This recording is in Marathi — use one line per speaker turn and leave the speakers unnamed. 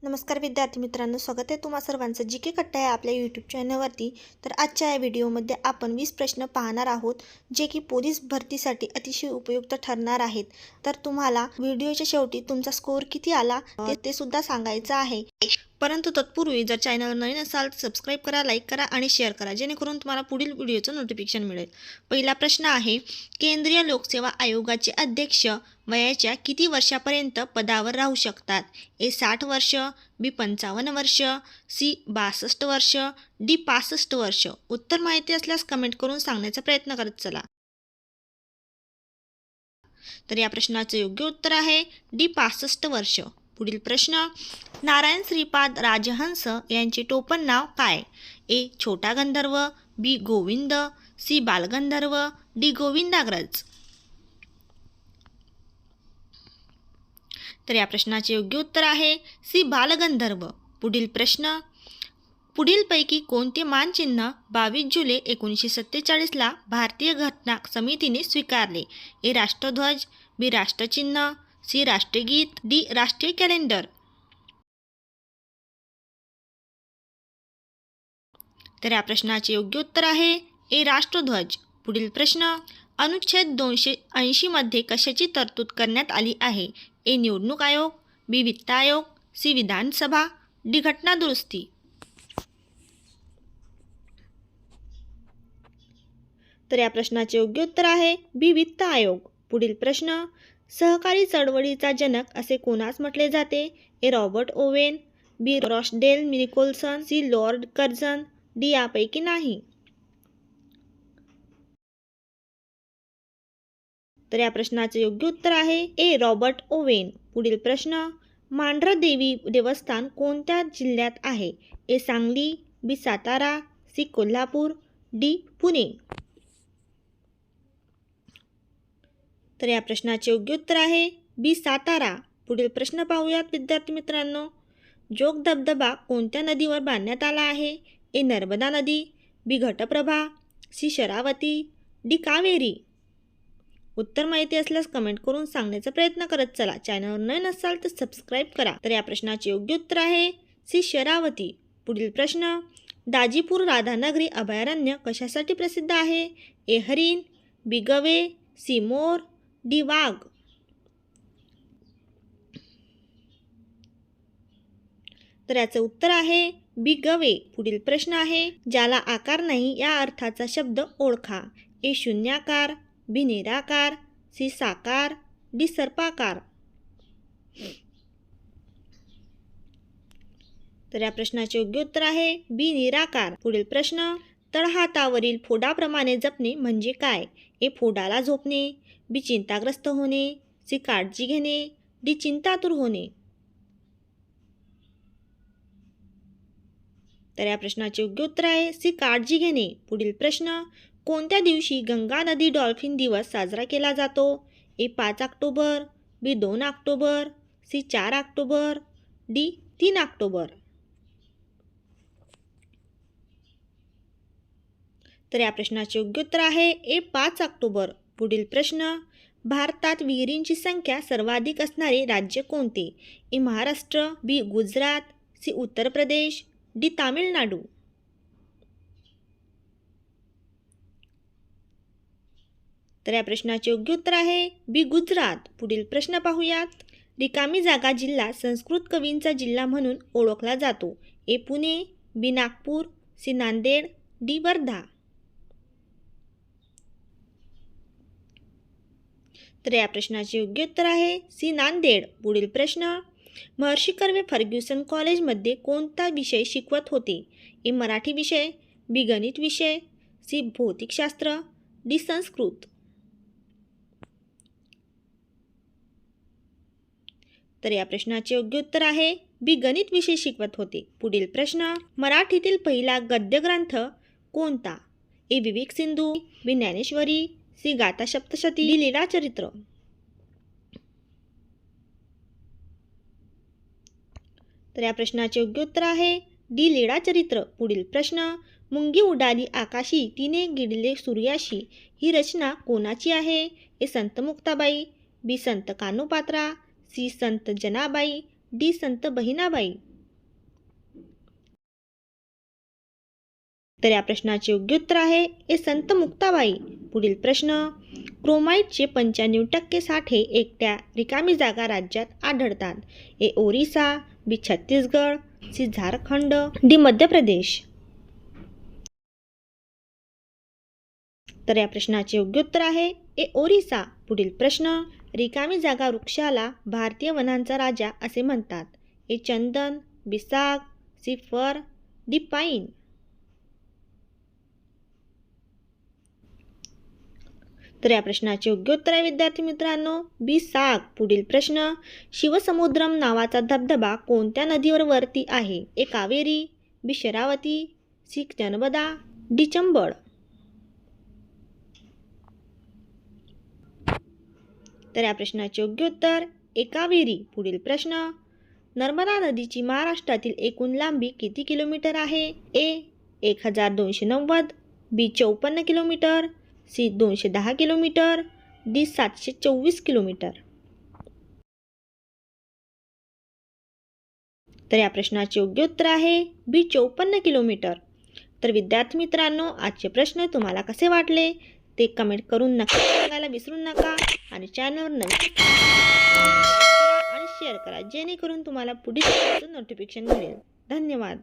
नमस्कार विद्यार्थी मित्रांनो, स्वागत आहे तुम्हा सर्वांचं जी के कट्टा आहे आपल्या यूट्यूब चॅनलवरती। तर आजच्या या व्हिडिओमध्ये आपण 20 प्रश्न पाहणार आहोत, जे की पोलीस भरतीसाठी अतिशय उपयुक्त ठरणार आहेत। तर तुम्हाला व्हिडिओच्या शेवटी तुमचा स्कोअर किती आला ते सुद्धा सांगायचं आहे। परंतु तत्पूर्वी जर चॅनल नवीन असाल तर सबस्क्राईब करा, लाईक करा आणि शेअर करा, जेणेकरून तुम्हाला पुढील व्हिडिओचं नोटिफिकेशन मिळेल। पहिला प्रश्न आहे, केंद्रीय लोकसेवा आयोगाचे अध्यक्ष वयाच्या किती वर्षापर्यंत पदावर राहू शकतात? ए 60 वर्ष, बी 55 वर्ष, सी 62 वर्ष, डी 65 वर्ष। उत्तर माहिती असल्यास कमेंट करून सांगण्याचा प्रयत्न करत चला। तर या प्रश्नाचे योग्य उत्तर आहे डी 65 वर्ष। पुढील प्रश्न, नारायण श्रीपाद राजहंस यांचे टोपण नाव काय? ए छोटा गंधर्व, बी गोविंद, सी बालगंधर्व, डी गोविंदाग्रज। तर या प्रश्नाचे योग्य उत्तर आहे सी बालगंधर्व। पुढील प्रश्न, पुढीलपैकी कोणते मानचिन्ह 22 जुलै 1947 भारतीय घटना समितीने स्वीकारले? ए राष्ट्रध्वज, बी राष्ट्रचिन्ह, सी राष्ट्रगीत, डी राष्ट्रीय कॅलेंडर। तर या प्रश्नाचे योग्य उत्तर आहे ए राष्ट्रध्वज। पुढील प्रश्न, अनुच्छेद 280 मध्ये कशाची तरतूद करण्यात आली आहे? ए निवडणूक आयोग, बी वित्त आयोग, सी विधानसभा, डी घटना दुरुस्ती। तर या प्रश्नाचे योग्य उत्तर आहे बी वित्त आयोग। पुढील प्रश्न, सहकारी चळवळीचा जनक असे कोणास म्हटले जाते? A Robert Owen, B Rossdale Nicholson, C lord Curzon, D यापैकी नाही। तर या प्रश्नाचे योग्य उत्तर आहे ए रॉबर्ट ओवेन। पुढील प्रश्न, मांढरदेवी देवस्थान कोणत्या जिल्ह्यात आहे? ए सांगली, बी सातारा, सी कोल्हापूर, डी पुणे। तर या प्रश्नाचे योग्य उत्तर आहे बी सातारा। पुढील प्रश्न पाहूयात विद्यार्थी मित्रांनो, जोग धबधबा कोणत्या नदीवर बांधण्यात आला आहे? ए नर्मदा नदी, बी घटप्रभा, सी शरावती, डी कावेरी। उत्तर माहिती असल्यास कमेंट करून सांगण्याचा प्रयत्न करत चला। चॅनलवर नवीन असाल तर सबस्क्राईब करा। तर या प्रश्नाचे योग्य उत्तर आहे सी शरावती। पुढील प्रश्न, दाजीपूर राधानगरी अभयारण्य कशासाठी प्रसिद्ध आहे? ए हरिण, बी गवे, सी मोर, डी वाघ। तर याचे उत्तर आहे बी गवे। पुढील प्रश्न आहे, ज्याला आकार नाही या अर्थाचा शब्द ओळखा? ए शून्याकार, बी निराकार, सी साकार, डी सर्पाकार। तर या प्रश्नाचे योग्य उत्तर आहे बी निराकार। पुढील प्रश्न, तळहातावरील फोडाप्रमाणे जपणे म्हणजे काय? ए फोडाला झोपणे, बी चिंताग्रस्त होणे, सी काळजी घेणे, डी चिंतातुर होणे। तर या प्रश्नाचे योग्य उत्तर आहे सी काळजी घेणे। पुढील प्रश्न, कोणत्या दिवशी गंगा नदी डॉल्फिन दिवस साजरा केला जातो? A 5 October, B 2 October, C 4 October, D 3 October. तर या प्रश्नाचे योग्य उत्तर आहे ए 5 ऑक्टोबर। पुढील प्रश्न, भारतात विहिरींची संख्या सर्वाधिक असणारे राज्य कोणते? ए महाराष्ट्र, बी गुजरात, सी उत्तर प्रदेश, डी तामिळनाडू। तर या प्रश्नाचे योग्य उत्तर आहे बी गुजरात। पुढील प्रश्न पाहूयात, रिकामी जागा जिल्हा संस्कृत कवींचा जिल्हा म्हणून ओळखला जातो? ए पुणे, बी नागपूर, सी नांदेड, डी वर्धा। तर या प्रश्नाचे योग्य उत्तर आहे सी नांदेड। पुढील प्रश्न, महर्षी कर्वे फर्ग्युसन कॉलेजमध्ये कोणता विषय शिकवत होते? ए मराठी विषय, बी गणित विषय, सी भौतिकशास्त्र, डी संस्कृत। तर या प्रश्नाचे योग्य उत्तर आहे बी गणित विषय शिकवत होते। पुढील प्रश्न, मराठीतील पहिला गद्यग्रंथ कोणता? ए विवेक सिंधू, बी ज्ञानेश्वरी, सी गाथा सप्तशती, डी लीळाचरित्र। तर या प्रश्नाचे योग्य उत्तर आहे डी लीळाचरित्र। पुढील प्रश्न, मुंगी उडाली आकाशी तिने गिळले सूर्याशी ही रचना कोणाची आहे? ए संत मुक्ताबाई, बी संत कान्होपात्रा, सी संत जनाबाई, डी संत बहिणाबाई। तर या प्रश्नाचे योग्य उत्तर आहे ए संत मुक्ताबाई. पुढील प्रश्न, क्रोमाइटचे 95% साठे एकट्या रिकामी जागा राज्यात आढळतात. ए ओरिसा, बी छत्तीसगड, सी झारखंड, डी मध्य प्रदेश. तर या प्रश्नाचे योग्य उत्तर आहे ए ओरिसा. पुढील प्रश्न, रिकामी जागा वृक्षाला भारतीय वनांचा राजा असे म्हणतात. ए चंदन, बी साग, सी फर, डी पाईन. तर या प्रश्नाचे योग्य उत्तर आहे विद्यार्थी मित्रांनो बी साग. पुढील प्रश्न, शिवसमुद्रम नावाचा धबधबा कोणत्या नदीवर वरती आहे. ए कावेरी, बी शरावती, सी नर्मदा, डी चंबळ. तर या प्रश्नाचे योग्य उत्तर ए कावेरी. पुढील प्रश्न, नर्मदा नदीची महाराष्ट्रातील एकूण लांबी किती किलोमीटर आहे. A 1290, B 54 kilometre, C 210 kilometre, D 724 kilometre. तर या प्रश्नाचे योग्य उत्तर आहे बी 54 किलोमीटर. तर विद्यार्थी मित्रांनो, आजचे प्रश्न तुम्हाला कसे वाटले ते कमेंट करून नक्की सांगायला विसरू नका आणि चॅनलवर नक्की आणि शेअर करा जेणेकरून तुम्हाला पुढील नोटिफिकेशन मिळेल. धन्यवाद.